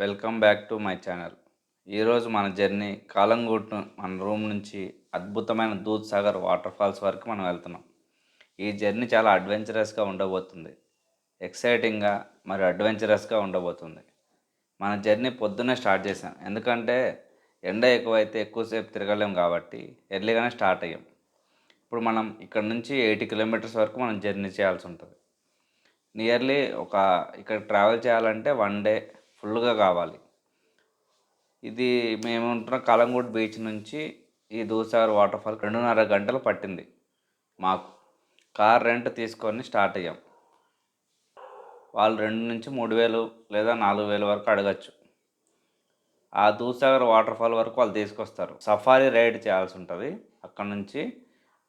Welcome back to my channel. ఈరోజు మన journey కాలంగూట్ మన రూమ్ నుంచి అద్భుతమైన దూద్సాగర్ వాటర్ ఫాల్స్ వరకు మనం వెళ్తున్నాం. ఈ జర్నీ చాలా అడ్వెంచరస్గా ఉండబోతుంది. ఎక్సైటింగ్గా మరియు అడ్వెంచరస్గా ఉండబోతుంది. మన జర్నీ పొద్దున్నే స్టార్ట్ చేసాం, ఎందుకంటే ఎండ ఎక్కువైతే ఎక్కువసేపు తిరగలేం కాబట్టి ఎర్లీగానే స్టార్ట్ అయ్యాం. ఇప్పుడు మనం ఇక్కడ నుంచి 80 కిలోమీటర్స్ వరకు మనం జర్నీ చేయాల్సి ఉంటుంది. నియర్లీ ఇక్కడ ట్రావెల్ చేయాలంటే 1 డే ఫుల్గా కావాలి. ఇది మేము ఉంటున్న కాలంగూట్ బీచ్ నుంచి ఈ దూద్సాగర్ వాటర్ఫాల్ 2.5 గంటలు పట్టింది మాకు. కార్ రెంట్ తీసుకొని స్టార్ట్ అయ్యాం. వాళ్ళు 2,000-3,000 లేదా 4,000 వరకు అడగచ్చు. ఆ దూద్సాగర్ వాటర్ఫాల్ వరకు వాళ్ళు తీసుకొస్తారు. సఫారీ రైడ్ చేయాల్సి ఉంటుంది. అక్కడ నుంచి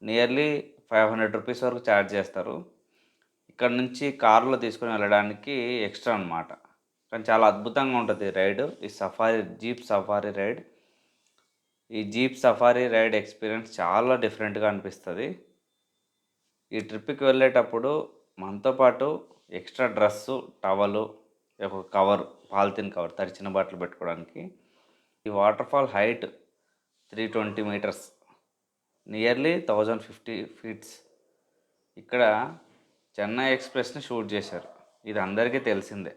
నియర్లీ 500 రూపీస్ వరకు ఛార్జ్ చేస్తారు. ఇక్కడ నుంచి కారులో తీసుకొని వెళ్ళడానికి ఎక్స్ట్రా అన్నమాట. కానీ చాలా అద్భుతంగా ఉంటుంది రైడ్. ఈ జీప్ సఫారీ రైడ్. ఈ జీప్ సఫారీ రైడ్ ఎక్స్పీరియన్స్ చాలా డిఫరెంట్గా అనిపిస్తుంది. ఈ ట్రిప్కి వెళ్ళేటప్పుడు మనతో పాటు ఎక్స్ట్రా డ్రెస్సు, టవలు, ఒక కవర్, పాలిథిన్ కవర్, తడిచిన బట్టలు పెట్టుకోవడానికి. ఈ waterfall height 320 metres, nearly 1050 feets. ఇక్కడ చెన్నై ఎక్స్ప్రెస్ని షూట్ చేశారు. ఇది అందరికీ తెలిసిందే.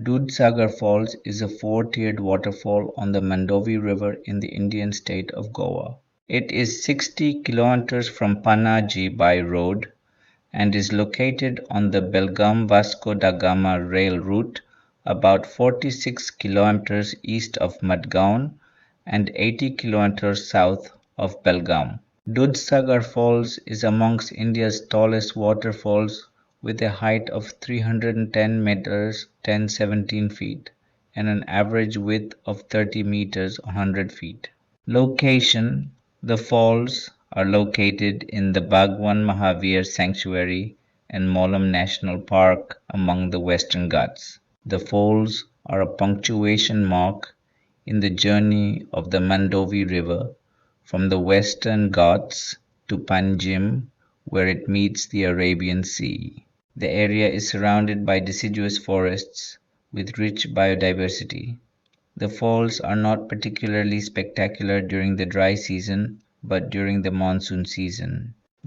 Dudhsagar Falls is a four-tiered waterfall on the Mandovi River in the Indian state of Goa. It is 60 kilometers from Panaji by road and is located on the Belgaum Vasco Da Gama rail route about 46 kilometers east of Madgaon and 80 kilometers south of Belgaum. Dudhsagar Falls is amongst India's tallest waterfalls with a height of 310 meters (1017 feet) and an average width of 30 meters (100 feet). Location: the falls are located in the Bhagwan Mahaveer Sanctuary and Mollem National Park among the Western Ghats. The falls are a punctuation mark in the journey of the Mandovi River from the Western Ghats to Panjim, where it meets the Arabian Sea. The area is surrounded by deciduous forests with rich biodiversity. The falls are not particularly spectacular during the dry season, but during the monsoon season.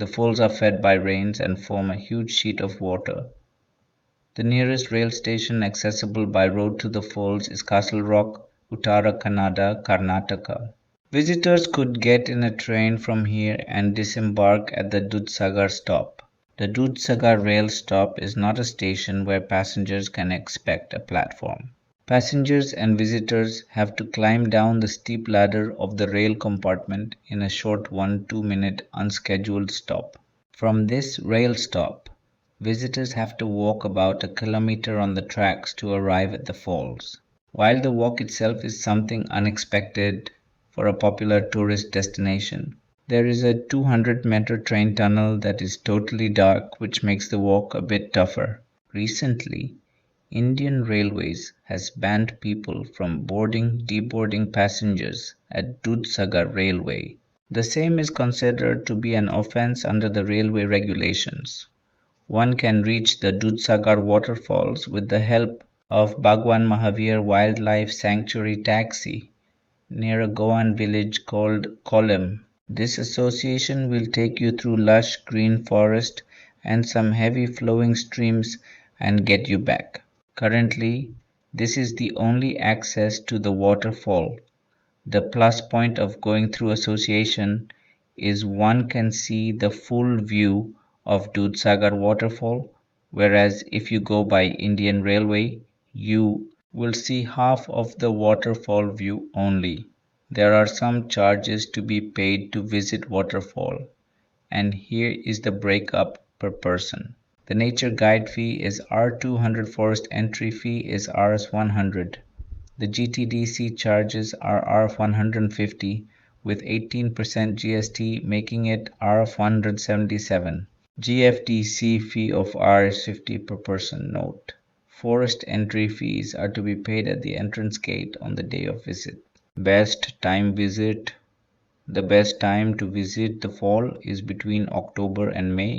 The falls are fed by rains and form a huge sheet of water. The nearest rail station accessible by road to the falls is Castle Rock, Uttara Kannada, Karnataka. Visitors could get in a train from here and disembark at the Dudhsagar stop. The Dudhsagar rail stop is not a station where passengers can expect a platform. Passengers and visitors have to climb down the steep ladder of the rail compartment in a short 1-2 minute unscheduled stop. From this rail stop, visitors have to walk about a kilometer on the tracks to arrive at the falls. While the walk itself is something unexpected for a popular tourist destination, there is a 200-meter train tunnel that is totally dark, which makes the walk a bit tougher. Recently, Indian Railways has banned people from deboarding passengers at Dudhsagar Railway. The same is considered to be an offence under the railway regulations. One can reach the Dudhsagar Waterfalls with the help of Bhagwan Mahaveer Wildlife Sanctuary taxi near a Goan village called Mollem. This association will take you through lush green forest and some heavy flowing streams and get you back. Currently, this is the only access to the waterfall. The plus point of going through association is one can see the full view of Dudhsagar Waterfall, whereas if you go by Indian Railway, you will see half of the waterfall view only. There are some charges to be paid to visit waterfall, and here is the breakup per person. The nature guide fee is R200, forest entry fee is Rs100. The GTDC charges are R150 with 18% GST, making it R177. GFDC fee of Rs50 per person. Note: forest entry fees are to be paid at the entrance gate on the day of visit. Best time to visit the fall is between October and May.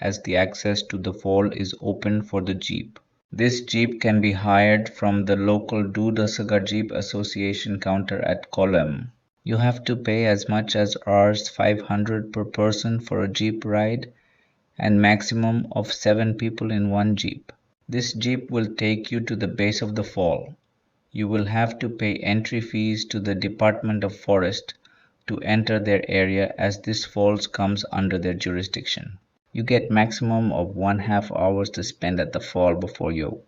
as the access to the fall is open for the jeep. This jeep can be hired from the local Dudhsagar Jeep Association counter at Mollem. You have to pay as much as Rs 500 per person for a jeep ride and maximum of 7 people in one jeep. This jeep will take you to the base of the fall. You will have to pay entry fees to the Department of Forest to enter their area as this falls comes under their jurisdiction. You get maximum of 1/2 hours to spend at the fall before you.